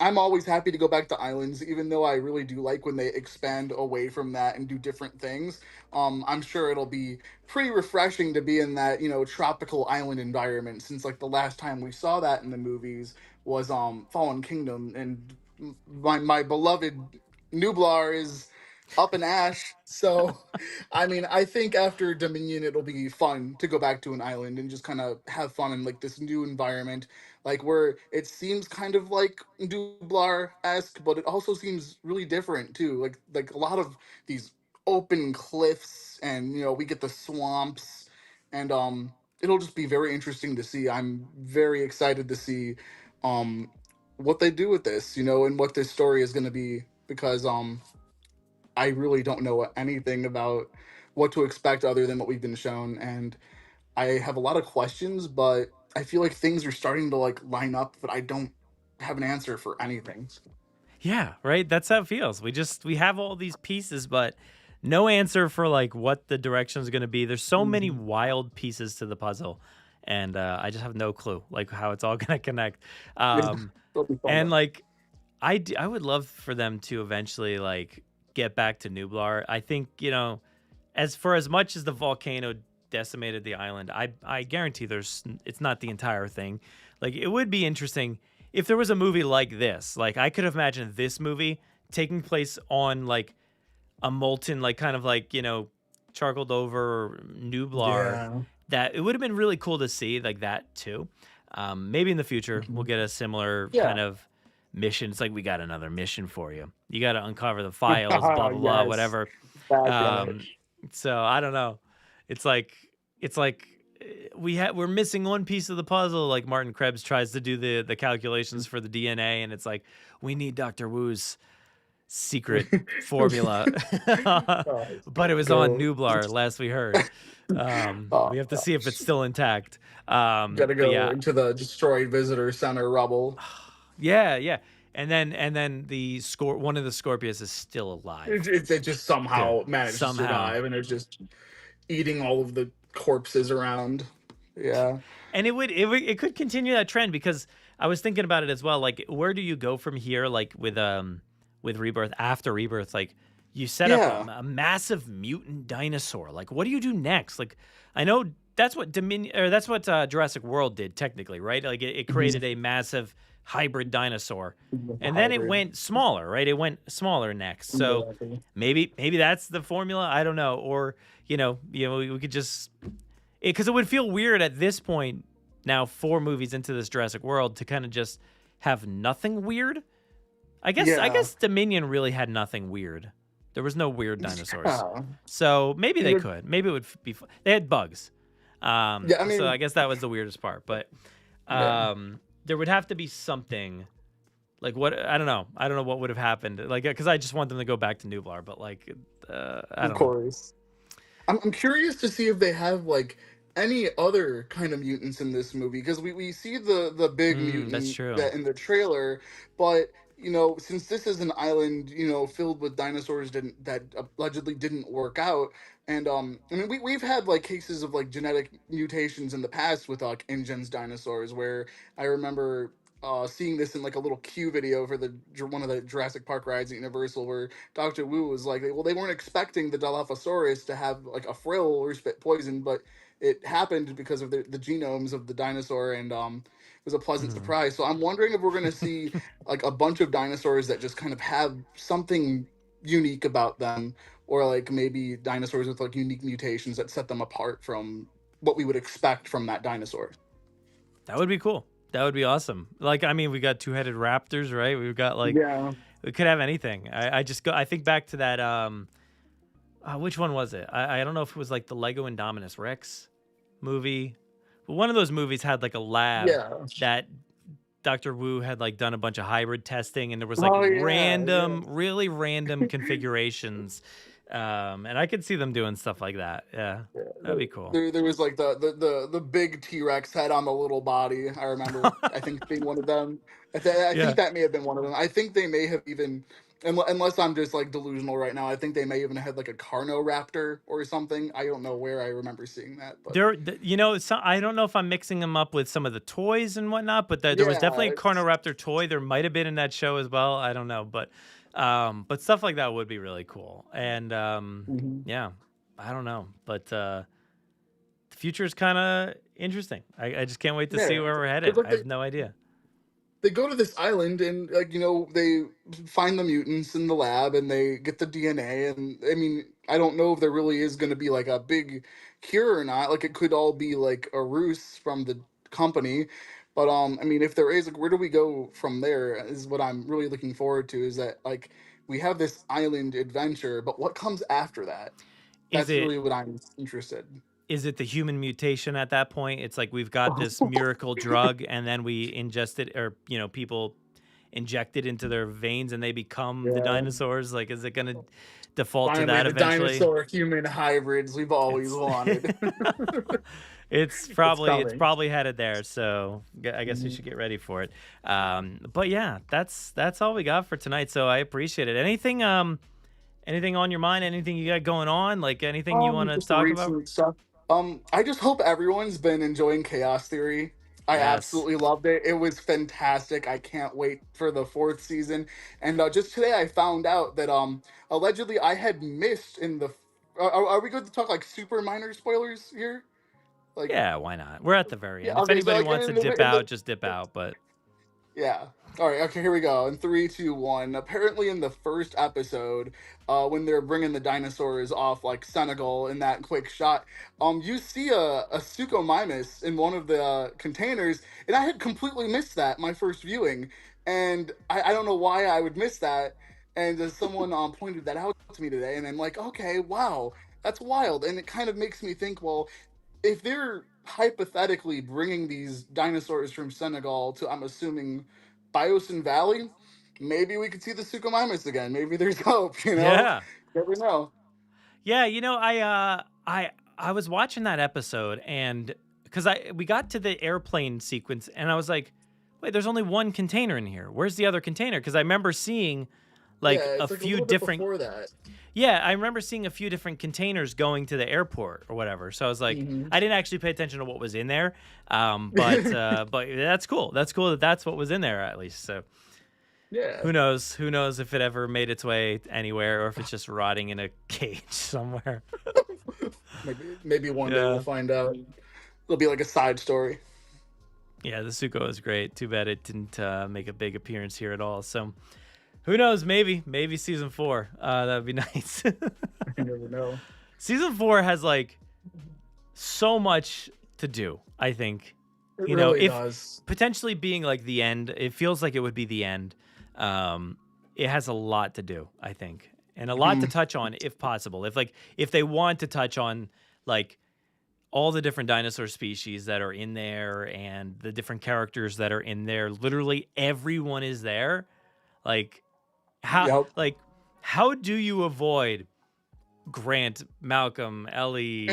I'm always happy to go back to islands, even though I really do like when they expand away from that and do different things. I'm sure it'll be pretty refreshing to be in that, tropical island environment, since like the last time we saw that in the movies was Fallen Kingdom, and my beloved Nublar is up in ash. So, I mean, I think after Dominion, it'll be fun to go back to an island and just kind of have fun in like this new environment, like where it seems kind of like Dublar esque, but it also seems really different too. Like a lot of these open cliffs, and we get the swamps, and it'll just be very interesting to see. I'm very excited to see um what they do with this, and what this story is going to be, because I really don't know anything about what to expect other than what we've been shown, and I have a lot of questions, but I feel like things are starting to like line up, but I don't have an answer for anything. Yeah, right. That's how it feels. We have all these pieces, but no answer for like what the direction is going to be. There's so many Mhm. wild pieces to the puzzle, and I just have no clue like how it's all going to connect. Yeah, Um, it'll be fun and though. like I would love for them to eventually like get back to Nublar. I think as much as the volcano decimated the island, I guarantee it's not the entire thing. Like it would be interesting if there was a movie like this. Like I could imagine this movie taking place on like a molten, like kind of like charcoaled over Nublar. Yeah. That it would have been really cool to see like that too. Maybe in the future we'll Mhm. get a similar Yeah. kind of mission. It's like we got another mission for you. You got to uncover the files, blah blah blah, Yes. whatever. Back in it. Um, so I don't know. It's like we're missing one piece of the puzzle. Like Martin Krebs tries to do the calculations for the DNA, and it's like we need Doctor Wu's secret formula, Oh, but it was on go. Nublar last we heard. Oh We have to see if it's gosh. still intact. Gotta But go yeah, into the destroyed visitor center rubble. yeah. And then one of the Scorpius is still alive. It just Dude, somehow managed to somehow. survive, and it's just eating all of the corpses around. Yeah. And it could continue that trend because I was thinking about it as well. Like, where do you go from here? Like with Rebirth, after Rebirth, like you set up Yeah. a massive mutant dinosaur. Like, what do you do next? Like, I know that's what Dominion or that's what Jurassic World did technically, right? Like, it Mhm. created a massive hybrid dinosaur, The and then it hybrid. went smaller, right? It went smaller next. So Exactly. maybe that's the formula. I don't know, or we could just because it would feel weird at this point now 4 movies into this Jurassic World to kind of just have nothing weird. I Yeah. guess Dominion really had nothing weird. There was no weird dinosaurs. Yeah. So maybe they Either- could. Maybe it would be they had bugs. Yeah, I So I mean, guess that was the weirdest part, but yeah, there would have to be something like what I don't know. I don't know what would have happened. Like cuz I just want them to go back to Nublar, but like I of don't know. course. I'm curious to see if they have like any other kind of mutants in this movie, because we see the big That's mutant true. that in the trailer, but since this is an island filled with dinosaurs that allegedly didn't work out, and I mean we've had like cases of like genetic mutations in the past with like InGen's dinosaurs, where I remember seeing this in like a little Q video for one of the Jurassic Park rides at Universal, where Dr. Wu was like, well, they weren't expecting the Dilophosaurus to have like a frill or spit poison, but it happened because of the genomes of the dinosaur, and it was a pleasant Mhm. surprise. So I'm wondering if we're going to see like a bunch of dinosaurs that just kind of have something unique about them, or like maybe dinosaurs with like unique mutations that set them apart from what we would expect from that dinosaur. That would be cool. That would be awesome. Like, I mean, we got two-headed raptors, right? We've got like Yeah. we could have anything. I think back to that which one was it? I don't know if it was like the Lego Indominus Rex movie. But one of those movies had like a lab Yeah. that Dr. Wu had like done a bunch of hybrid testing, and there was like Oh yeah. Yeah. really random configurations. And I could see them doing stuff like that. Yeah. Yeah, That'd be cool. there was like the big T-Rex head on the little body. I remember. I think being one of them. I Yeah. think that may have been one of them. I think they may have even Unless I'm just like delusional right now, I think they may even had like a Carnoraptor or something. I don't know where I remember seeing that, but I don't know if I'm mixing them up with some of the toys and whatnot, but there was yeah, definitely a Carnoraptor toy. There might have been in that show as well. I don't know, but stuff like that would be really cool. And mhm. yeah, I don't know, but the future is kind of interesting. I just can't wait to see Yeah, where we're headed. because like I have no idea. they go to this island and like they find the mutants in the lab and they get the DNA, and I mean I don't know if there really is going to be like a big cure or not. Like it could all be like a ruse from the company, but I mean if there is, like, where do we go from there is what I'm really looking forward to. Is that like we have this island adventure, but what comes after that? Is That's it really what I'm interested. is it the human mutation at that point? It's like we've got this miracle drug and then we ingest it, or people inject it into their veins and they become the Yeah. dinosaurs. Like, is it going to default to Finally, that the eventually? dinosaur human hybrids we've always It's wanted. it's It's coming. probably headed there. So I guess we Mhm. should get ready for it. But yeah, that's all we got for tonight. So I appreciate it. Anything on your mind? Anything you got going on? Like anything you want to Just the talk about? recent stuff. I just hope everyone's been enjoying Chaos Theory. I Yes. absolutely loved it. It was fantastic. I can't wait for the fourth season. And just today, I found out that allegedly I had missed in the. Are we going to talk like super minor spoilers here? Like, Yeah, why not? We're at the very yeah. end. If Okay, so anybody like wants to in dip the out, just dip out. But Yeah. All right. Okay. Here we go. In three, two, one. Apparently, in the first episode, when they're bringing the dinosaurs off like Senegal in that quick shot, you see a Suchomimus in one of the containers, and I had completely missed that my first viewing, and I don't know why I would miss that. And someone pointed that out to me today, and I'm like, okay, wow, that's wild, and it kind of makes me think, well, if they're hypothetically bringing these dinosaurs from Senegal to, I'm assuming, Biosin Valley, maybe we could see the Suchomimus again. Maybe there's hope, you know? yeah. Never know. Yeah, I was watching that episode and because we got to the airplane sequence and I was like, wait, there's only one container in here. Where's the other container? Because I remember seeing like Yeah, a it's like a few little bit different before that. yeah, I remember seeing a few different containers going to the airport or whatever. So I was like, Hmm. I didn't actually pay attention to what was in there. But that's cool. That's cool that that's what was in there at least. So Yeah. who knows? Who knows if it ever made its way anywhere or if it's just rotting in a cage somewhere. Maybe one day Yeah. we'll find out. It'll be like a side story. Yeah, the Suko is great. Too bad it didn't make a big appearance here at all. So who knows? Maybe season 4. That would be nice. You never know. Season 4 has like so much to do. I think It you know really if does. potentially being like the end. It feels like it would be the end. It has a lot to do. I think, and a lot to Mhm. touch on if possible. If they want to touch on like all the different dinosaur species that are in there and the different characters that are in there. Literally everyone is there. Like Yep. how do you avoid Grant, Malcolm, Ellie,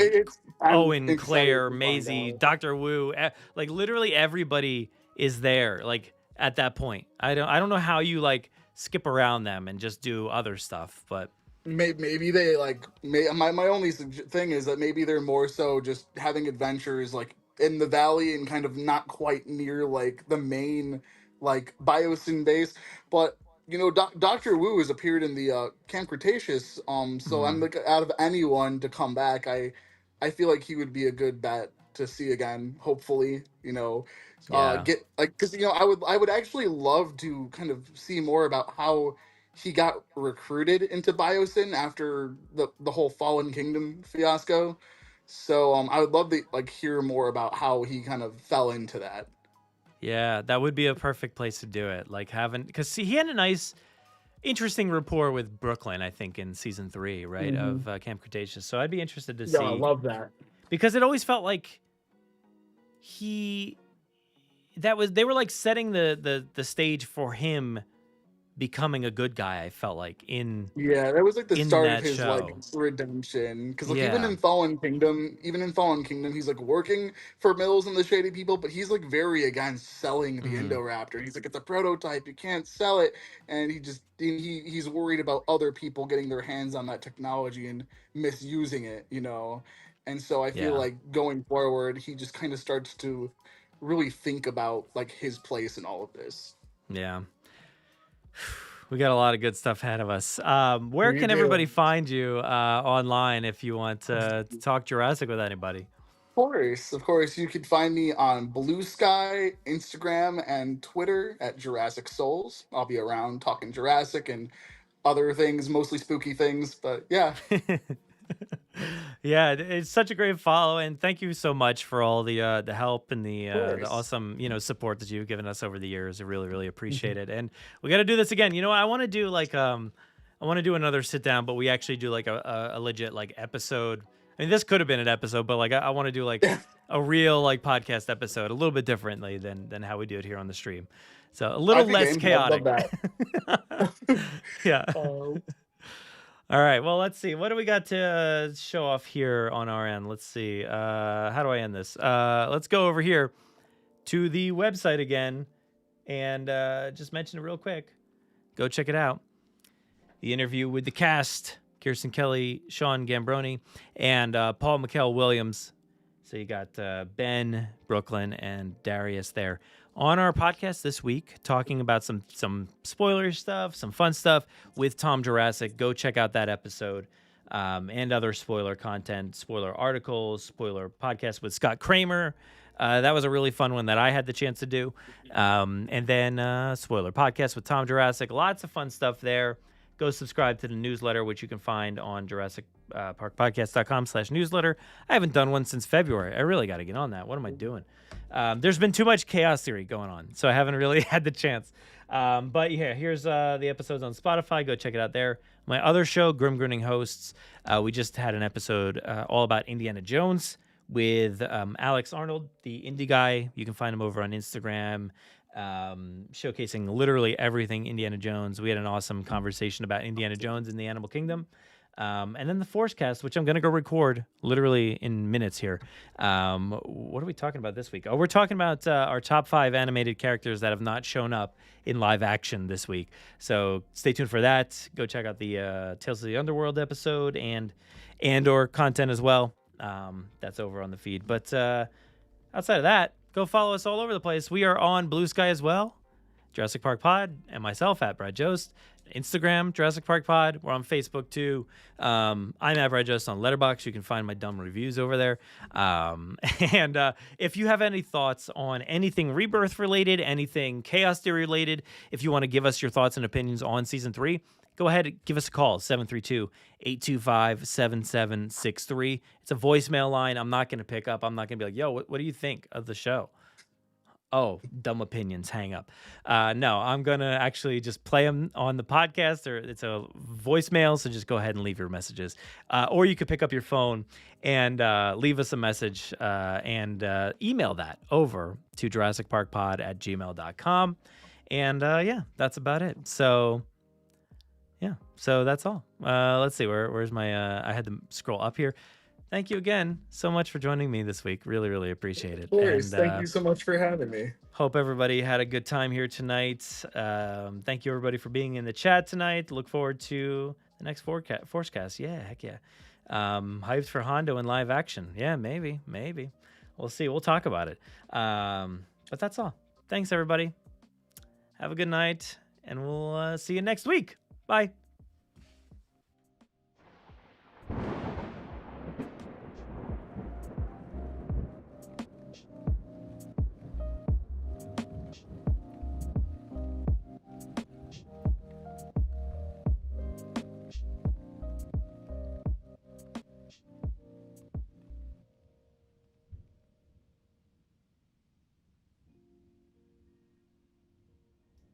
I'm Owen, excited Claire, to find Maisie, out. Dr. Wu? Like literally everybody is there. Like at that point, I don't know how you like skip around them and just do other stuff, but Maybe they like my only thing is that maybe they're more so just having adventures like in the valley and kind of not quite near like the main like Biosyn base, but Dr. Wu has appeared in the Camp Cretaceous, so I'm mhm. like out of anyone to come back, I feel like he would be a good bet to see again, hopefully, Yeah. get like because I would actually love to kind of see more about how he got recruited into Biosyn after the whole Fallen Kingdom fiasco. So I would love to like hear more about how he kind of fell into that. Yeah, that would be a perfect place to do it. Like having, because see, he had a nice, interesting rapport with Brooklyn, I think, in season 3, right, Hmm. of Camp Cretaceous. So I'd be interested to Yeah, I see love that. because it always felt like he, they were like setting the stage for him becoming a good guy. I felt like in Yeah, that was like the start of that his like show. redemption. Because like Yeah. even in Fallen Kingdom, he's like working for Mills and the Shady People, but he's like very against selling the Mhm. Indoraptor. He's like, it's a prototype, you can't sell it, and he's worried about other people getting their hands on that technology and misusing it, you know. And so I feel Yeah. like going forward, he just kind of starts to really think about like his place in all of this. Yeah. We got a lot of good stuff ahead of us. Where You can everybody do. find you online if you want to talk Jurassic with anybody? Of course, you can find me on Blue Sky, Instagram, and Twitter at Jurassic Souls. I'll be around talking Jurassic and other things, mostly spooky things. But yeah, Yeah, it's such a great follow, and thank you so much for all the help and of the course. awesome support that you've given us over the years. I really really appreciate it, and we got to do this again. You know what? I want to do I want to do another sit down, but we actually do like a legit like episode. I mean, this could have been an episode, but like I want to do like a real like podcast episode, a little bit differently than how we do it here on the stream. So a little I'd be less game. I'd love chaotic. that. Yeah. Uh, All right. Well, let's see. What do we got to show off here on our end? Let's see. How do I end this? Let's go over here to the website again and just mention it real quick. Go check it out. The interview with the cast, Kirsten Kelly, Sean Gambroni, and Paul McKell-Williams. So you got Ben, Brooklyn, and Darius there on our podcast this week, talking about some spoiler stuff, some fun stuff with Tom Jurassic. Go check out that episode and other spoiler content, spoiler articles, spoiler podcast with Scott Kramer. That was a really fun one that I had the chance to do. And then spoiler podcast with Tom Jurassic. Lots of fun stuff there. Go subscribe to the newsletter, which you can find on JurassicParkPodcast.com/newsletter. I haven't done one since February. I really got to get on that. What am I doing? There's been too much chaos theory going on, so I haven't really had the chance. But yeah, here's the episodes on Spotify. Go check it out there. My other show, Grim Grinning Hosts, we just had an episode all about Indiana Jones with Alex Arnold, the indie guy. You can find him over on Instagram, showcasing literally everything Indiana Jones. We had an awesome conversation about Indiana Jones and the Animal Kingdom. And then the Forcecast, which I'm going to go record literally in minutes here. What are we talking about this week? Oh, we're talking about our top 5 animated characters that have not shown up in live action this week. So stay tuned for that. Go check out the Tales of the Underworld episode and or content as well. That's over on the feed. But outside of that, go follow us all over the place. We are on Blue Sky as well, Jurassic Park Pod, and myself at Brad Jost. Instagram, Jurassic Park Pod. We're on Facebook too. I'm at Brad Jost on Letterboxd. You can find my dumb reviews over there. And if you have any thoughts on anything Rebirth related, anything Chaos Theory related, if you want to give us your thoughts and opinions on Season 3, go ahead and give us a call, 732-825-7763. It's a voicemail line. I'm not going to pick up. I'm not going to be like, yo, what do you think of the show? Oh, dumb opinions, hang up. No, I'm going to actually just play them on the podcast, or it's a voicemail, so just go ahead and leave your messages. Or you could pick up your phone and leave us a message and email that over to JurassicParkPod@gmail.com. And yeah, that's about it. So yeah, so that's all. Let's see, where's my, I had to scroll up here. Thank you again so much for joining me this week. Really, really appreciate it. of course. And Thank you so much for having me. hope everybody had a good time here tonight. Thank you, everybody, for being in the chat tonight. Look forward to the next Forcecast. Yeah, heck yeah. Hyped for Hondo in live action. Yeah, maybe. We'll see. We'll talk about it. But that's all. Thanks, everybody. Have a good night, and we'll see you next week. Bye.